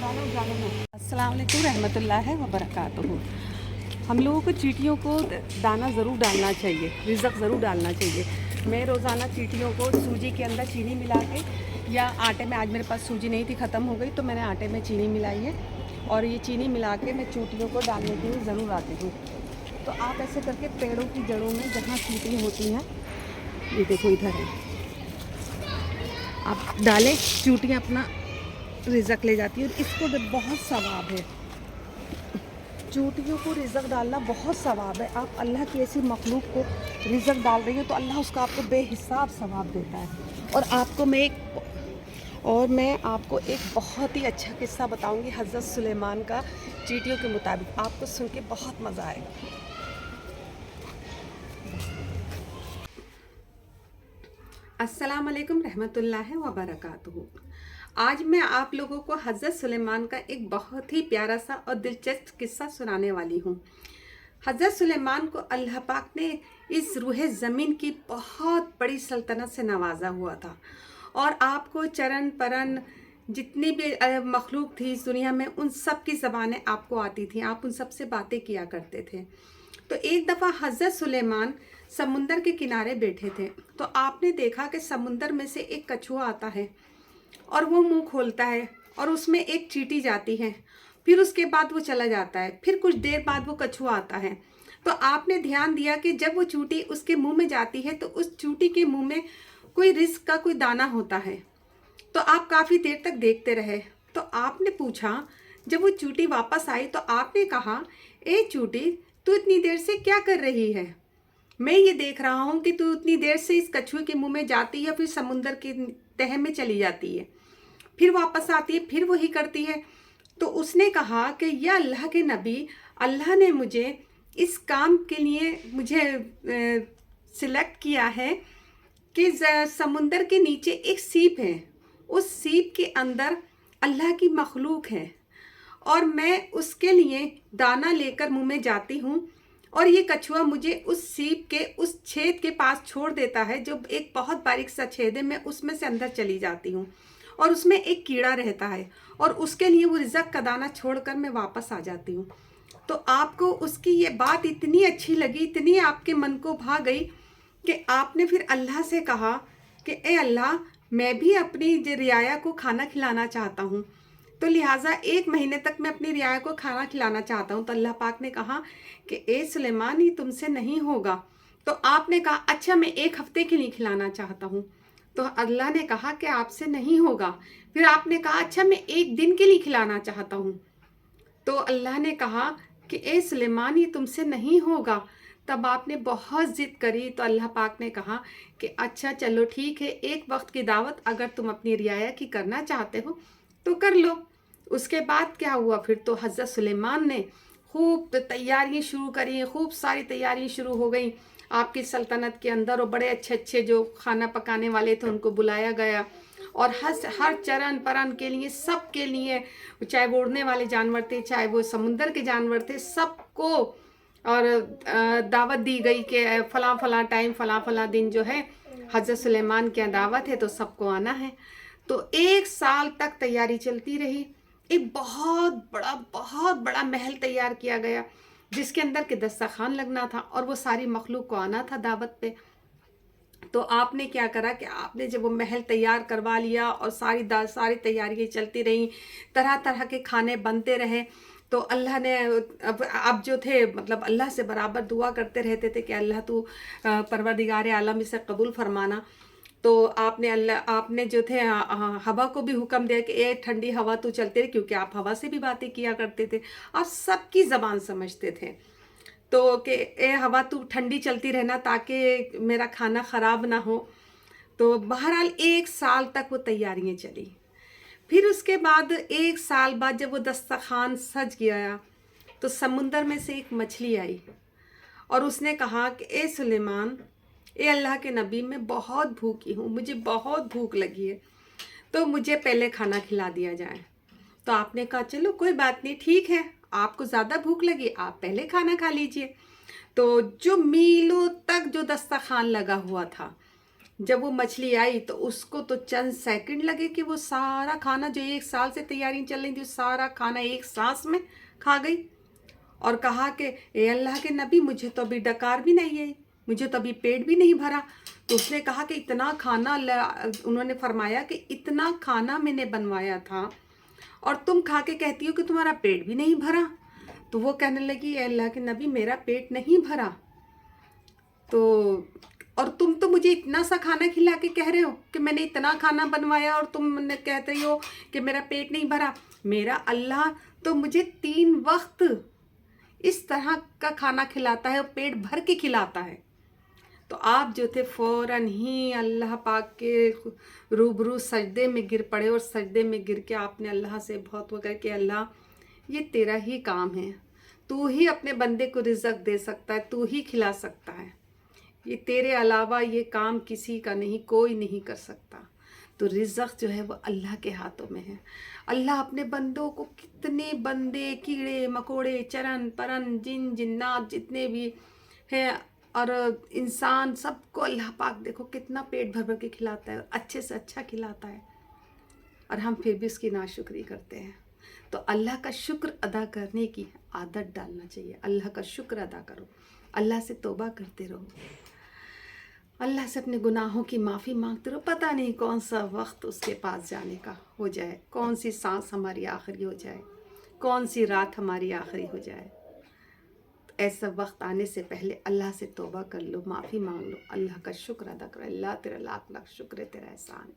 अस्सलाम वालेकुम रहमतुल्लाहि व बरकातुहू। हम लोगों को चींटियों को दाना ज़रूर डालना चाहिए, रिज़्क़ ज़रूर डालना चाहिए। मैं रोज़ाना चींटियों को सूजी के अंदर चीनी मिला के या आटे में, आज मेरे पास सूजी नहीं थी, ख़त्म हो गई, तो मैंने आटे में चीनी मिलाई है और ये चीनी मिला के मैं चींटियों को डालने के लिए ज़रूर आती हूँ। तो आप ऐसे करके पेड़ों की जड़ों में जहाँ चींटियाँ होती हैं, ये देखो इधर है, आप डालें, चींटियाँ अपना रिज़्क़ ले जाती है। और इसको बहुत सवाब है, चींटियों को रिज़्क़ डालना बहुत सवाब है। आप अल्लाह की ऐसी मखलूक को रिज़्क़ डाल रही हो तो अल्लाह उसका आपको बेहिसाब सवाब देता है। और मैं आपको एक बहुत ही अच्छा किस्सा बताऊंगी हज़रत सुलेमान का, चींटियों के मुताबिक। आपको सुन के बहुत मज़ा आएगा। अस्सलाम वालेकुम रहमतुल्लाहि व बरकातुहू। आज मैं आप लोगों को हज़रत सुलेमान का एक बहुत ही प्यारा सा और दिलचस्प किस्सा सुनाने वाली हूँ। हज़रत सुलेमान को अल्लाह पाक ने इस रूहे ज़मीन की बहुत बड़ी सल्तनत से नवाजा हुआ था और आपको चरण परन जितनी भी मखलूक थी इस दुनिया में, उन सब की ज़बानें आपको आती थी, आप उन सब से बातें किया करते थे। तो एक दफ़ा हज़रत सुलेमान समुंदर के किनारे बैठे थे तो आपने देखा कि समुंदर में से एक कछुआ आता है और वो मुंह खोलता है और उसमें एक चींटी जाती है, फिर उसके बाद वो चला जाता है, फिर कुछ देर बाद वो कछुआ आता है। तो आपने ध्यान दिया कि जब वो चींटी उसके मुंह में जाती है तो उस चींटी के मुंह में कोई रिस्क का कोई दाना होता है। तो आप काफ़ी देर तक देखते रहे। तो आपने पूछा, जब वो चींटी वापस आई तो आपने कहा, ए चींटी, तू इतनी देर से क्या कर रही है? मैं ये देख रहा हूँ कि तू इतनी देर से इस कछुए के मुंह में जाती है, फिर समुंदर की तह में चली जाती है, फिर वापस आती है, फिर वही करती है। तो उसने कहा कि या अल्लाह के नबी, अल्लाह ने मुझे इस काम के लिए सिलेक्ट किया है कि समुंदर के नीचे एक सीप है, उस सीप के अंदर अल्लाह की मखलूक है और मैं उसके लिए दाना लेकर मुंह में जाती हूँ और ये कछुआ मुझे उस सीप के उस छेद के पास छोड़ देता है, जो एक बहुत बारीक सा छेद है। मैं उसमें से अंदर चली जाती हूँ और उसमें एक कीड़ा रहता है और उसके लिए वो रिज़्क़ का दाना छोड़कर मैं वापस आ जाती हूँ। तो आपको उसकी ये बात इतनी अच्छी लगी, इतनी आपके मन को भा गई कि आपने फिर अल्लाह से कहा कि ए अल्लाह, मैं भी अपनी रियाया को खाना खिलाना चाहता हूँ, तो लिहाजा 1 महीने तक मैं अपनी रियाया को खाना खिलाना चाहता हूँ। तो अल्लाह पाक ने कहा कि ए सुलेमान, ये तुमसे नहीं होगा। तो आपने कहा, अच्छा मैं 1 हफ्ते के लिए खिलाना चाहता हूँ। तो अल्लाह ने कहा कि आपसे नहीं होगा। फिर आपने कहा, अच्छा मैं 1 दिन के लिए खिलाना चाहता हूँ। तो अल्लाह ने कहा कि ए सुलेमान, ये तुमसे नहीं होगा। तब आपने बहुत ज़िद करी तो अल्लाह पाक ने कहा कि अच्छा चलो ठीक है, 1 वक्त की दावत अगर तुम अपनी रियाया की करना चाहते हो तो कर लो। उसके बाद क्या हुआ, फिर तो हज़रत सुलेमान ने खूब तैयारियां शुरू करी, खूब सारी तैयारियां शुरू हो गई आपकी सल्तनत के अंदर। और बड़े अच्छे अच्छे जो खाना पकाने वाले थे उनको बुलाया गया और हर चरण परन के लिए, सब के लिए, चाहे वो उड़ने वाले जानवर थे, चाहे वो समुंदर के जानवर थे, सबको और दावत दी गई कि फ़लाँ फ़लाँ टाइम, फ़लाँ फ़लाँ दिन जो है हज़रत सुलेमान की दावत है, तो सबको आना है। तो 1 साल तक तैयारी चलती रही। एक बहुत बड़ा महल तैयार किया गया जिसके अंदर के दस्तरखान लगना था और वो सारी मखलूक को आना था दावत पे। तो आपने क्या करा कि आपने जब वो महल तैयार करवा लिया और सारी तैयारियां चलती रहीं, तरह तरह के खाने बनते रहे, तो अल्लाह ने अब जो थे, मतलब अल्लाह से बराबर दुआ करते रहते थे कि अल्लाह तू परवरदिगार आलम इसे कबूल फरमाना। तो आपने जो थे हवा को भी हुक्म दिया कि ए ठंडी हवा तू चलते रहे, क्योंकि आप हवा से भी बातें किया करते थे, आप सबकी ज़बान समझते थे। तो कि ए हवा तू ठंडी चलती रहना ताकि मेरा खाना ख़राब ना हो। तो बहरहाल 1 साल तक वो तैयारियां चली। फिर उसके बाद 1 साल बाद जब वो दस्तरखान सज गया तो समुंदर में से एक मछली आई और उसने कहा कि ए सुलेमान, ए अल्लाह के नबी, मैं बहुत भूखी हूँ, मुझे बहुत भूख लगी है, तो मुझे पहले खाना खिला दिया जाए। तो आपने कहा चलो कोई बात नहीं, ठीक है, आपको ज़्यादा भूख लगी, आप पहले खाना खा लीजिए। तो जो मीलों तक जो दस्तरखान लगा हुआ था, जब वो मछली आई तो उसको तो चंद सेकंड लगे कि वो सारा खाना जो 1 साल से तैयारी चल रही थी, सारा खाना एक सांस में खा गई। और कहा कि ए अल्लाह के नबी, मुझे तो अभी डकार भी नहीं है, मुझे तो अभी पेट भी नहीं भरा। तो उसने कहा कि इतना खाना, उन्होंने फरमाया कि इतना खाना मैंने बनवाया था और तुम खा के कहती हो कि तुम्हारा पेट भी नहीं भरा। तो वो कहने लगी, ए अल्लाह के नबी, मेरा पेट नहीं भरा तो, और तुम तो मुझे इतना सा खाना खिला के कह रहे हो कि मैंने इतना खाना बनवाया और तुम कहते हो कि मेरा पेट नहीं भरा। मेरा अल्लाह तो मुझे 3 वक्त इस तरह का खाना खिलाता है और पेट भर के खिलाता है। तो आप जो थे फ़ौरन ही अल्लाह पाक के रूबरू सजदे में गिर पड़े और सजदे में गिर के आपने अल्लाह से बहुत वो करके, अल्लाह ये तेरा ही काम है, तू ही अपने बंदे को रिज़्क़ दे सकता है, तू ही खिला सकता है, ये तेरे अलावा ये काम किसी का नहीं, कोई नहीं कर सकता। तो रिज़्क़ जो है वो अल्लाह के हाथों में है। अल्लाह अपने बंदों को, कितने बंदे कीड़े मकोड़े चरन परन जिन जिन्नात जितने भी हैं और इंसान, सबको अल्लाह पाक देखो कितना पेट भर भर के खिलाता है, अच्छे से अच्छा खिलाता है, और हम फिर भी उसकी नाशुक्री करते हैं। तो अल्लाह का शुक्र अदा करने की आदत डालना चाहिए। अल्लाह का शुक्र अदा करो, अल्लाह से तौबा करते रहो, अल्लाह से अपने गुनाहों की माफ़ी मांगते रहो। पता नहीं कौन सा वक्त उसके पास जाने का हो जाए, कौन सी सांस हमारी आखिरी हो जाए, कौन सी रात हमारी आखिरी हो जाए। तो ऐसा वक्त आने से पहले अल्लाह से तौबा कर लो, माफ़ी मांग लो, अल्लाह का शुक्र अदा करो। अल्लाह तेरा लाख लाख शुक्र है, तेरा एहसान।